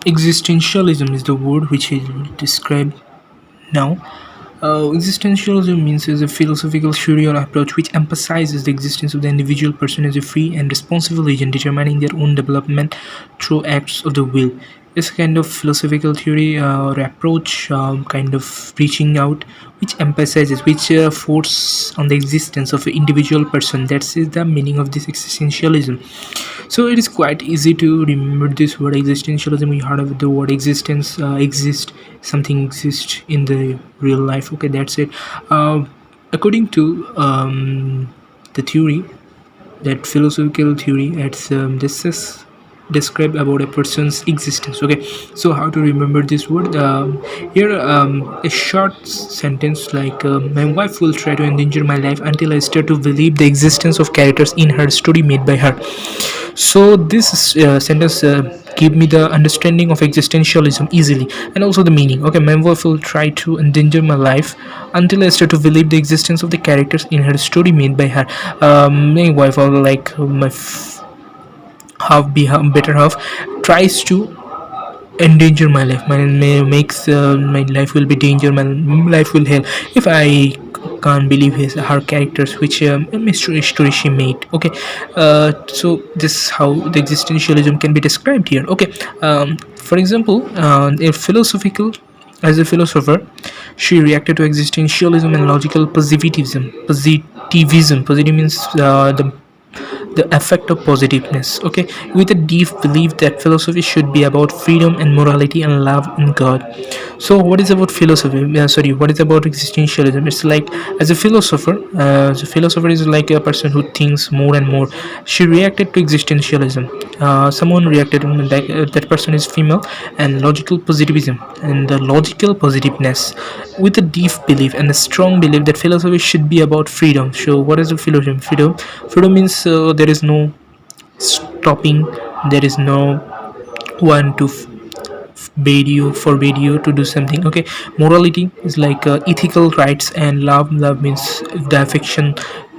Existentialism is the word which I will describe now. Existentialism means is a philosophical theory or approach which emphasizes the existence of the individual person as a free and responsible agent determining their own development through acts of the will. It's kind of philosophical theory or approach, kind of reaching out, which emphasizes, which force on the existence of an individual person. That's is the meaning of this existentialism. So it is quite easy to remember this word existentialism. We heard of the word existence, exist, something exists in the real life. Okay, that's it. According to the theory, that philosophical theory, it's this is describe about a person's existence. Okay, so how to remember this word? Here, a short sentence like my wife will try to endanger my life until I start to believe the existence of characters in her story made by her. So this sentence give me the understanding of existentialism easily, and also the meaning. Okay, my wife will try to endanger my life until I start to believe the existence of the characters in her story made by her. My wife, or like my better half, tries to endanger my life. Makes my life will be danger. My life will hell if I can't believe her characters, which mystery story she made. Okay, so this is how the existentialism can be described here. Okay, for example, a philosophical as a philosopher, she reacted to existentialism and logical positivism. Positive means the effect of positiveness. Okay, with a deep belief that philosophy should be about freedom and morality and love in God. So what is about philosophy, sorry, what is about existentialism? It's like, as a philosopher is like a person who thinks more and more. She reacted to existentialism. Someone reacted, like that person is female, and logical positivism and the logical positiveness, with a deep belief and a strong belief that philosophy should be about freedom. So what is the philosophy? Freedom means there is no stopping, there is no one to forbade you to do something. Okay, morality is like ethical rights, and love means the affection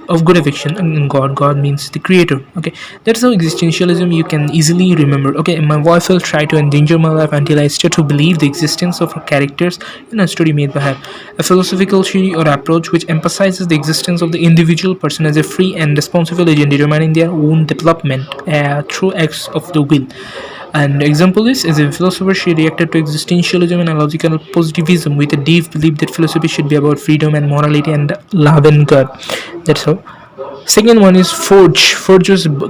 of good affection, and God means the creator. Okay, that's how existentialism you can easily remember. Okay, my wife will try to endanger my life until I start to believe the existence of her characters in a story made by her. A philosophical theory or approach which emphasizes the existence of the individual person as a free and responsible agent determining their own development through acts of the will. And example is, as a philosopher, she reacted to existentialism and logical positivism with a deep belief that philosophy should be about freedom and morality and love and God. That's how. Second one is forge.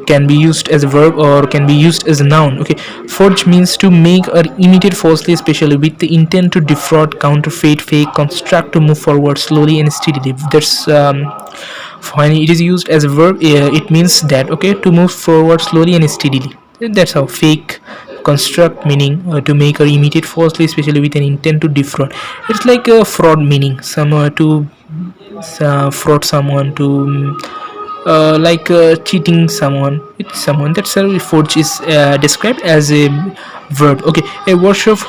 Can be used as a verb or can be used as a noun. Okay, forge means to make or imitate falsely, especially with the intent to defraud, counterfeit, fake, construct, to move forward slowly and steadily. That's when it is used as a verb. It means that, okay, to move forward slowly and steadily. That's how. Fake, construct meaning to make or imitate falsely, especially with an intent to defraud. It's like a fraud meaning, some to fraud someone, to like cheating someone with someone. That's how forge is described as a verb. Okay, a workshop.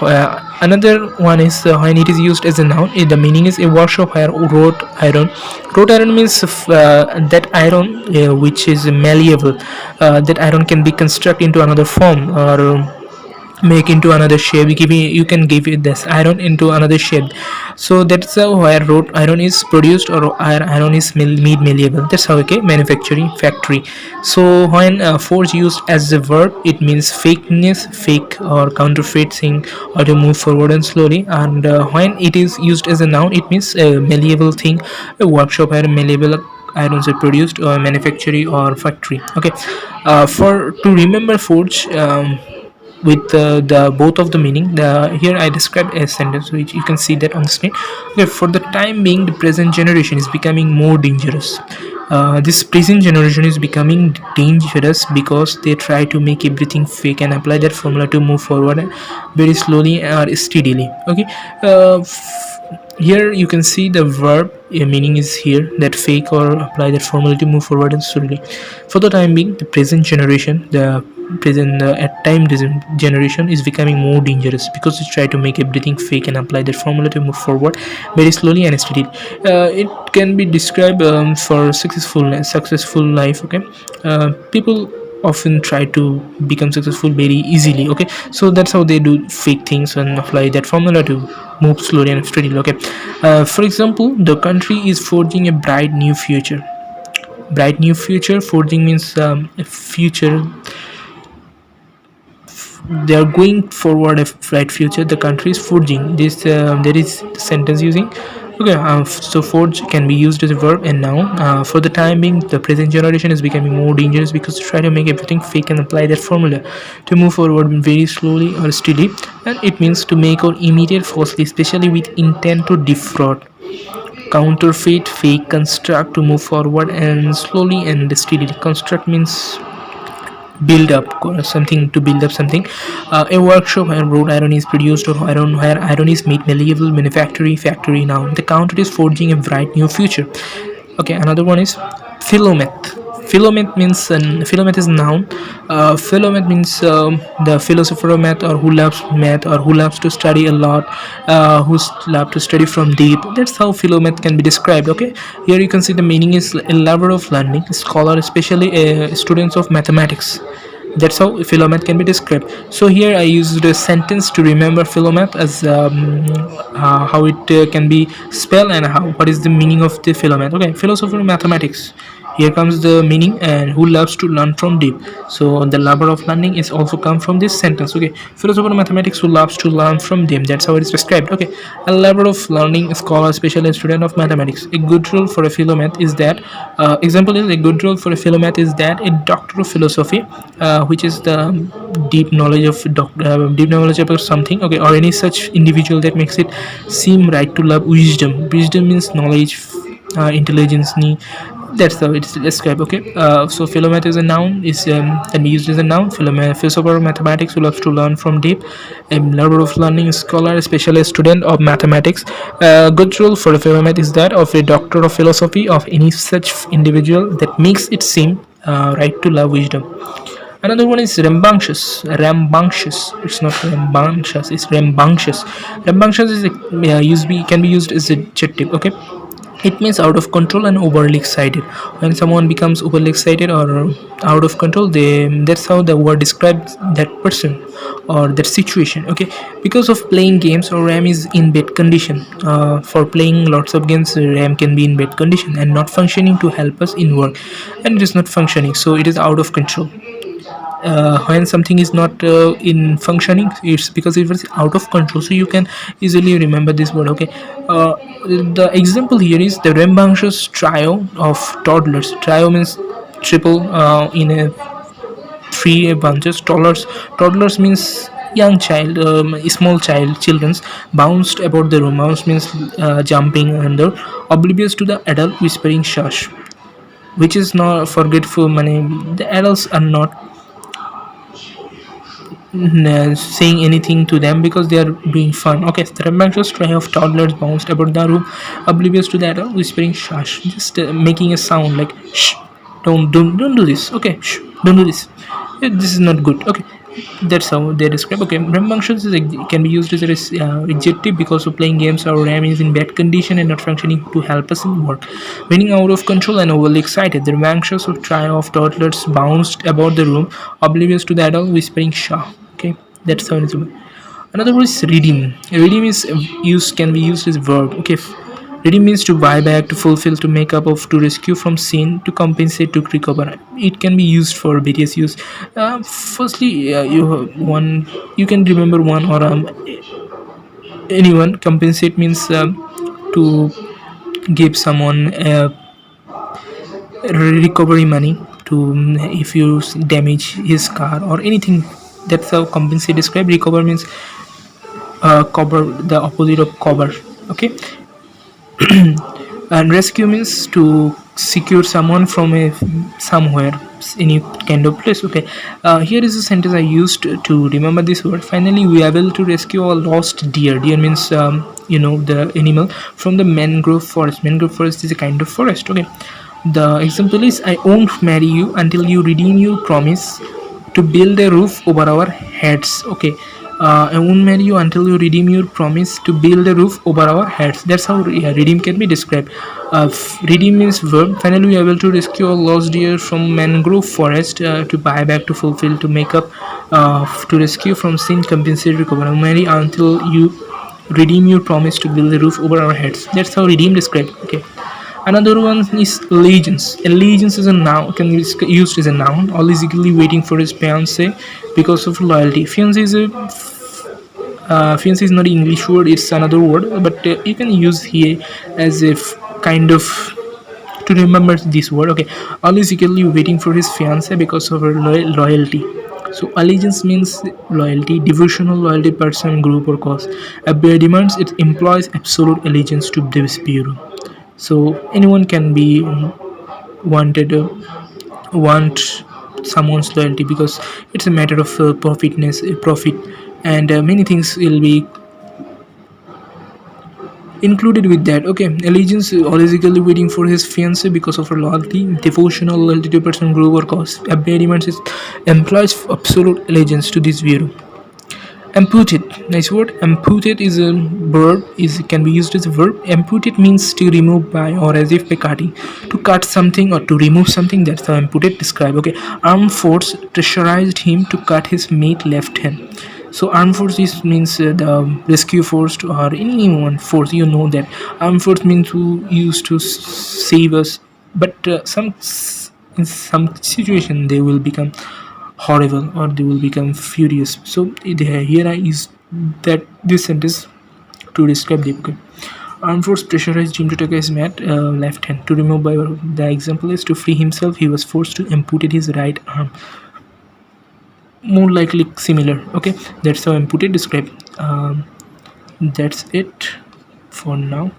Another one is when it is used as a noun. The meaning is a workshop where wrought iron. Wrought iron means that iron which is malleable. That iron can be constructed into another form, or make into another shape. You can give it this iron into another shape. So that's how where wrought iron is produced, or iron is made malleable. That's how. Okay, manufacturing factory. So when force used as a verb, it means fakeness, fake or counterfeit thing, or to move forward and slowly. And when it is used as a noun, it means a malleable thing, a workshop where malleable irons are produced, or manufacturing or factory. Okay, for to remember forge, with the both of the meaning, here I described a sentence which you can see that on the screen. Okay, for the time being, the present generation is becoming more dangerous. This present generation is becoming dangerous because they try to make everything fake and apply that formula to move forward very slowly or steadily. Okay, here you can see the verb meaning is here, that fake or apply that formula to move forward and slowly. For the time being, the present generation, the present at time generation is becoming more dangerous because they try to make everything fake and apply that formula to move forward very slowly and steadily. It can be described for successful life. Okay, people often try to become successful very easily. Okay, so that's how they do fake things and apply that formula to move slowly and steadily. Okay, for example, the country is forging a bright new future. Bright new future, forging means a future. They are going forward a bright future. The country is forging this. There is sentence using. Okay, so forge can be used as a verb and noun. For the time being, the present generation is becoming more dangerous because they try to make everything fake and apply that formula to move forward very slowly or steadily, and it means to make or imitate falsely, especially with intent to defraud. Counterfeit, fake, construct, to move forward and slowly and steadily. Construct means build up something, to build up something. A workshop where wrought iron is produced, or iron where iron is made malleable, manufactory, factory. Now the counter is forging a bright new future. Okay, another one is philomath. Philomath means philomath is noun. Philomath means the philosopher of math, or who loves math, or who loves to study a lot, who's love to study from deep. That's how philomath can be described. Okay, here you can see the meaning is a lover of learning, scholar, especially students of mathematics. That's how philomath can be described. So here I used a sentence to remember philomath as how it can be spelled, and how what is the meaning of the philomath. Okay, philosopher of mathematics. Here comes the meaning, and who loves to learn from deep. So the lover of learning is also come from this sentence. Okay, philosopher of mathematics who loves to learn from deep. That's how it is described. Okay, a lover of learning, scholar, specialist, student of mathematics. A good rule for a philomath is that example is, a good rule for a philomath is that a doctor of philosophy, which is the deep knowledge about something. Okay, or any such individual that makes it seem right to love wisdom. Wisdom means knowledge, intelligence. That's how it's described. Okay, so philomath is a noun, is can be used as a noun. Philomath, philosopher of mathematics who loves to learn from deep. A lover of learning, scholar, specialist, student of mathematics. Good rule for a philomath is that of a doctor of philosophy, of any such individual that makes it seem right to love wisdom. Another one is rambunctious. Rambunctious. It's not rambunctious. It's rambunctious. Rambunctious is can be used as a adjective. Okay, it means out of control and overly excited. When someone becomes overly excited or out of control, that's how the word describes that person or that situation. Okay, because of playing games, or RAM is in bad condition. For playing lots of games, RAM can be in bad condition and not functioning to help us in work, and it is not functioning, so it is out of control. When something is not in functioning, it's because it was out of control, so you can easily remember this word. Okay, the example here is the rambunctious trio of toddlers. Trio means triple in a three bunches. Toddlers means young child, small child, children's, bounced about the room. Bounce means jumping under, oblivious to the adult whispering shush, which is not forgetful. Money, the adults are not saying anything to them because they are doing fun. Okay, the rambunctious tray of toddlers bounced about the room, oblivious to that, whispering shush, just making a sound like shh, don't do this. Okay, shh, don't do this. This is not good. Okay, that's how they describe. Okay, rambunctious can be used as a adjective because of playing games. Our RAM is in bad condition and not functioning to help us in work. Meaning out of control and overly excited. The rambunctious trio of toddlers bounced about the room, oblivious to the adult whispering shah. Okay, that's how it is. Another word is redeem. Redeem is can be used as a verb. Okay, redeem means to buy back, to fulfill, to make up of, to rescue from sin, to compensate, to recover. It can be used for various use. Firstly, you can remember one, or anyone. Compensate means to give someone recovery money to, if you damage his car or anything. That's how compensate describe. Recover means cover, the opposite of cover. Okay, and rescue means to secure someone from somewhere, any kind of place. Okay, here is a sentence I used to remember this word. Finally we are able to rescue a lost deer. Deer means the animal, from the mangrove forest. Mangrove forest is a kind of forest. Okay, the example is, I won't marry you until you redeem your promise to build a roof over our heads. Okay, I won't marry you until you redeem your promise to build a roof over our heads. That's how redeem can be described. Redeem means verb. Finally, we are able to rescue a lost deer from mangrove forest, to buy back, to fulfill, to make up, to rescue from sin, compensate, recover. I marry until you redeem your promise to build a roof over our heads. That's how redeem described. Okay. Another one is allegiance. Allegiance is a noun, can be used as a noun. All is eagerly waiting for his fiancé because of loyalty. Fiancé is a fiancé is not an English word; it's another word, but you can use here as if kind of to remember this word. Okay, all is eagerly waiting for his fiancé because of her loyalty. So allegiance means loyalty, devotional loyalty, person, group, or cause. A bear demands it implies absolute allegiance to this bureau. So anyone can be wanted want someone's loyalty because it's a matter of profit, and many things will be included with that. Okay, allegiance, always eagerly waiting for his fiancé because of her loyalty, devotional loyalty to a person, group, or cause. A demands it implies absolute allegiance to this bureau. Amputate, nice word. Amputate is a verb, is can be used as a verb. Amputate means to remove by, or as if by cutting, to cut something or to remove something. That's how amputate describe. Okay, armed force pressurized him to cut his mate left hand. So armed force is means the rescue force or anyone force. You know that armed force means who used to save us, but in some situation they will become horrible or they will become furious. So here I use that this sentence to describe the book. Armed force pressurized him to take his left hand to remove by. The example is to free himself. He was forced to amputate his right arm. More likely similar. Okay, that's how amputate describe. That's it for now.